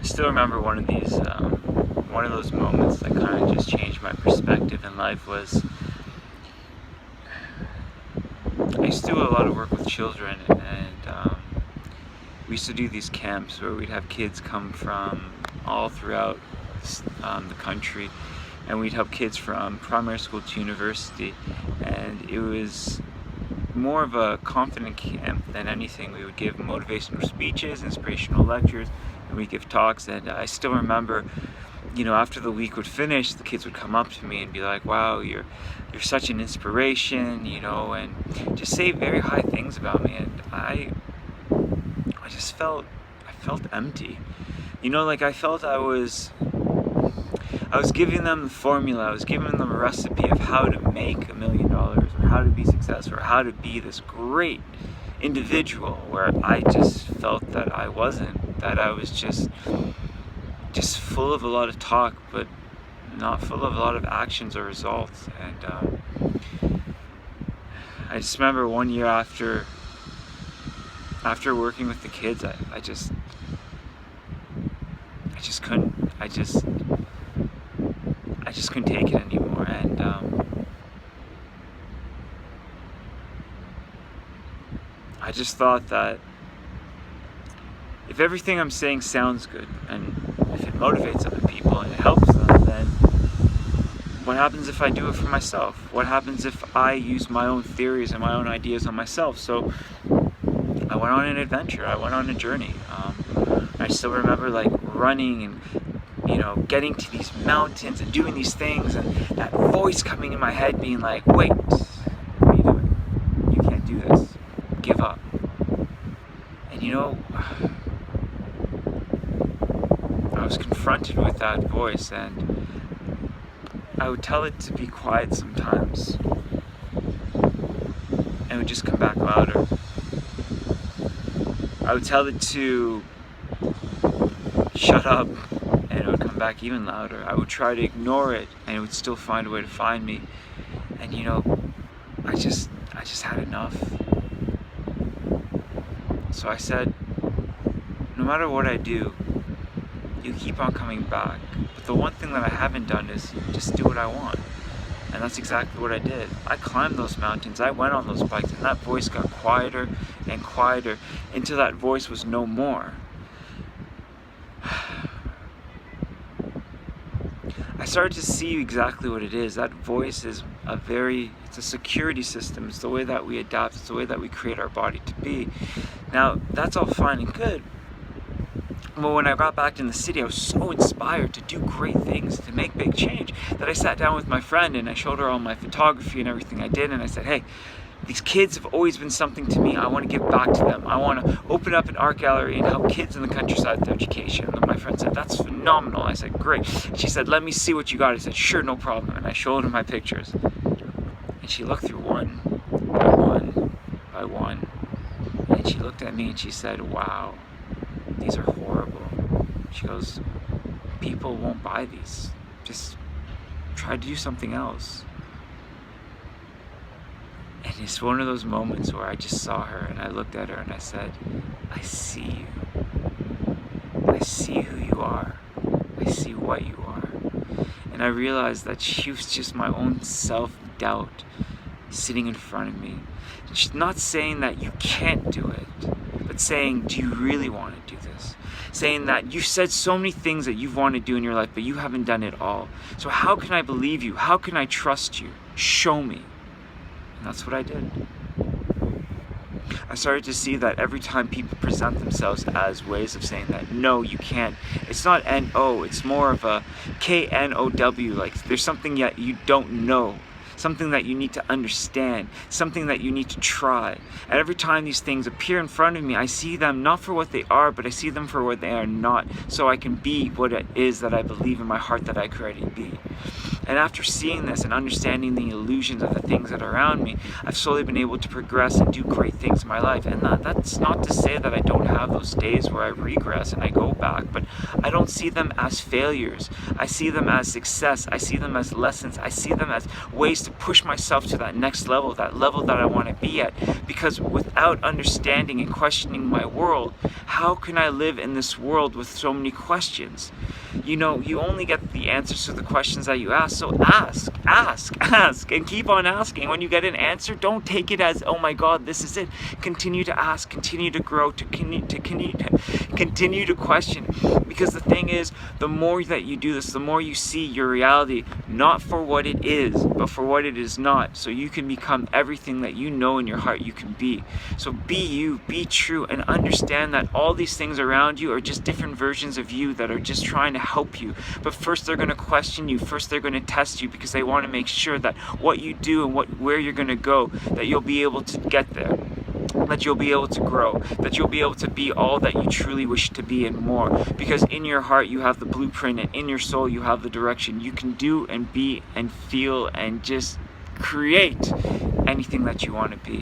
still remember one of those moments that kind of just changed my perspective in life was I used to do a lot of work with children, and we used to do these camps where we'd have kids come from all throughout the country, and we'd help kids from primary school to university, and it was more of a confident camp than anything. We would give motivational speeches, inspirational lectures, and we'd give talks. And I still remember, after the week would finish, the kids would come up to me and be like, "Wow, you're such an inspiration," and just say very high things about me. And I felt empty. I felt I was giving them the formula. I was giving them a recipe of how to make $1 million, or how to be successful, or how to be this great individual, where I just felt that I wasn't. That I was just full of a lot of talk, but not full of a lot of actions or results. And I just remember one year after working with the kids, I just couldn't take it anymore. And I just thought that if everything I'm saying sounds good, and if it motivates other people and it helps them, then what happens if I do it for myself? What happens if I use my own theories and my own ideas on myself? So I went on an adventure. I went on a journey. I still remember running and getting to these mountains and doing these things, and that voice coming in my head being like, "Wait, what are you doing? You can't do this. Give up." And I was confronted with that voice, and I would tell it to be quiet sometimes, and it would just come back louder. I would tell it to shut up, and it would come back even louder. I would try to ignore it, and it would still find a way to find me. And I just had enough. So I said, no matter what I do, you keep on coming back. But the one thing that I haven't done is just do what I want. And that's exactly what I did. I climbed those mountains, I went on those bikes, and that voice got quieter and quieter until that voice was no more. I started to see exactly what it is. That voice is it's a security system. It's the way that we adapt. It's the way that we create our body to be. Now, that's all fine and good. But when I got back in the city, I was so inspired to do great things, to make big change, that I sat down with my friend and I showed her all my photography and everything I did, and I said, "Hey, these kids have always been something to me. I want to give back to them. I want to open up an art gallery and help kids in the countryside with their education." And my friend said, "That's phenomenal." I said, "Great." She said, "Let me see what you got." I said, "Sure, no problem." And I showed her my pictures. And she looked through one by one by one. And she looked at me and she said, "Wow, these are horrible." She goes, "People won't buy these. Just try to do something else." And it's one of those moments where I just saw her and I looked at her and I said, "I see you. I see who you are. I see what you are." And I realized that she was just my own self-doubt sitting in front of me. She's not saying that you can't do it, but saying, "Do you really want to do this?" Saying that you've said so many things that you've wanted to do in your life, but you haven't done it all. So how can I believe you? How can I trust you? Show me. And that's what I did. I started to see that every time people present themselves as ways of saying that, no, you can't. It's not N-O, it's more of a K-N-O-W. Like there's something yet you don't know. Something that you need to understand, something that you need to try. And every time these things appear in front of me, I see them not for what they are, but I see them for what they are not, so I can be what it is that I believe in my heart that I could already be. And after seeing this and understanding the illusions of the things that are around me, I've slowly been able to progress and do great things in my life. And that's not to say that I don't have those days where I regress and I go back, but I don't see them as failures. I see them as success. I see them as lessons. I see them as ways to push myself to that next level, that level that I want to be at. Because without understanding and questioning my world, how can I live in this world with so many questions? You know, you only get the answers to the questions that you ask. So ask, and keep on asking. When you get an answer, don't take it as, oh my God, this is it. Continue to ask, continue to grow, continue to question. Because the thing is, the more that you do this, the more you see your reality, not for what it is, but for what it is not. So you can become everything that you know in your heart you can be. So be you, be true, and understand that all these things around you are just different versions of you that are just trying to help you. But first they're going to question you, first they're going to test you, because they want to make sure that what you do and where you're going to go, that you'll be able to get there, that you'll be able to grow, that you'll be able to be all that you truly wish to be and more. Because in your heart you have the blueprint, and in your soul you have the direction. You can do and be and feel and just create anything that you want to be.